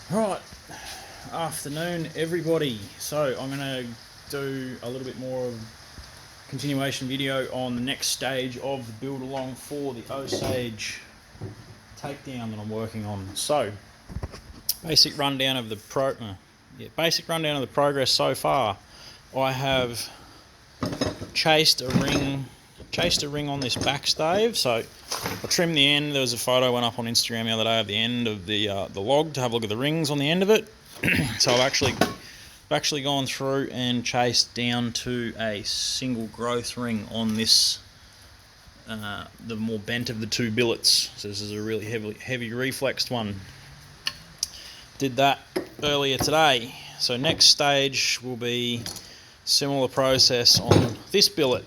Right, afternoon everybody. So I'm going to do a little bit more of a continuation video on the next stage of the build along for the Osage takedown that I'm working on. So basic rundown of the progress so far. I have chased a ring on this back stave. So I trimmed the end. There was a photo went up on Instagram the other day of the end of the log to have a look at the rings on the end of it. So I've actually gone through and chased down to a single growth ring on this, the more bent of the two billets. So this is a really heavy reflexed one. Did that earlier today. So next stage will be similar process on this billet,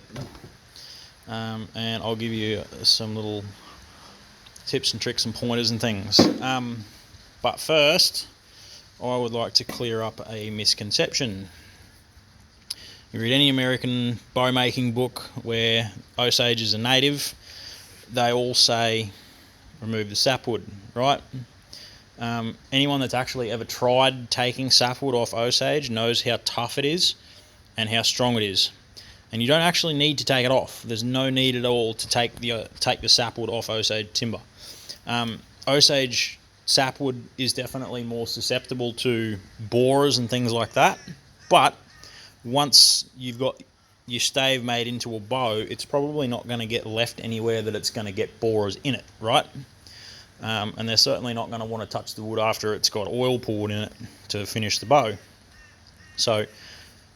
and I'll give you some little tips and tricks and pointers and things. But first, I would like to clear up a misconception. You read any American bow making book where Osage is a native, they all say remove the sapwood, right? Anyone that's actually ever tried taking sapwood off Osage knows how tough it is and how strong it is. And you don't actually need to take it off. There's no need at all to take the sapwood off Osage timber. Osage sapwood is definitely more susceptible to borers and things like that, but once you've got your stave made into a bow, it's probably not going to get left anywhere that it's going to get borers in it, right? And they're certainly not going to want to touch the wood after it's got oil poured in it to finish the bow. So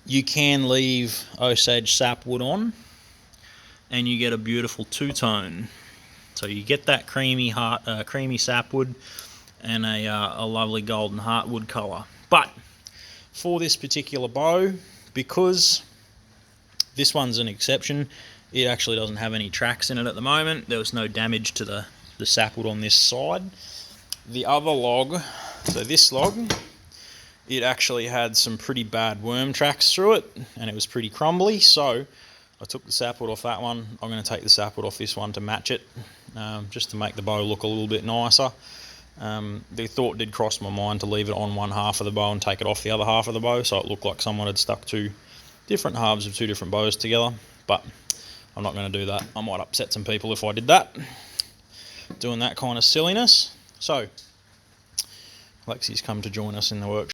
you can leave Osage sapwood on and you get a beautiful two-tone. So you get that creamy sapwood and a lovely golden heartwood colour. But for this particular bow, because this one's an exception, it actually doesn't have any tracks in it at the moment. There was no damage to the sapwood on this side. The other log, so this log, it actually had some pretty bad worm tracks through it and it was pretty crumbly, so I took the sapwood off that one. I'm going to take the sapwood off this one to match it, just to make the bow look a little bit nicer. The thought did cross my mind to leave it on one half of the bow and take it off the other half of the bow, so it looked like someone had stuck two different halves of two different bows together, but I'm not going to do that. I might upset some people if I did that, doing that kind of silliness. So Lexi's come to join us in the workshop.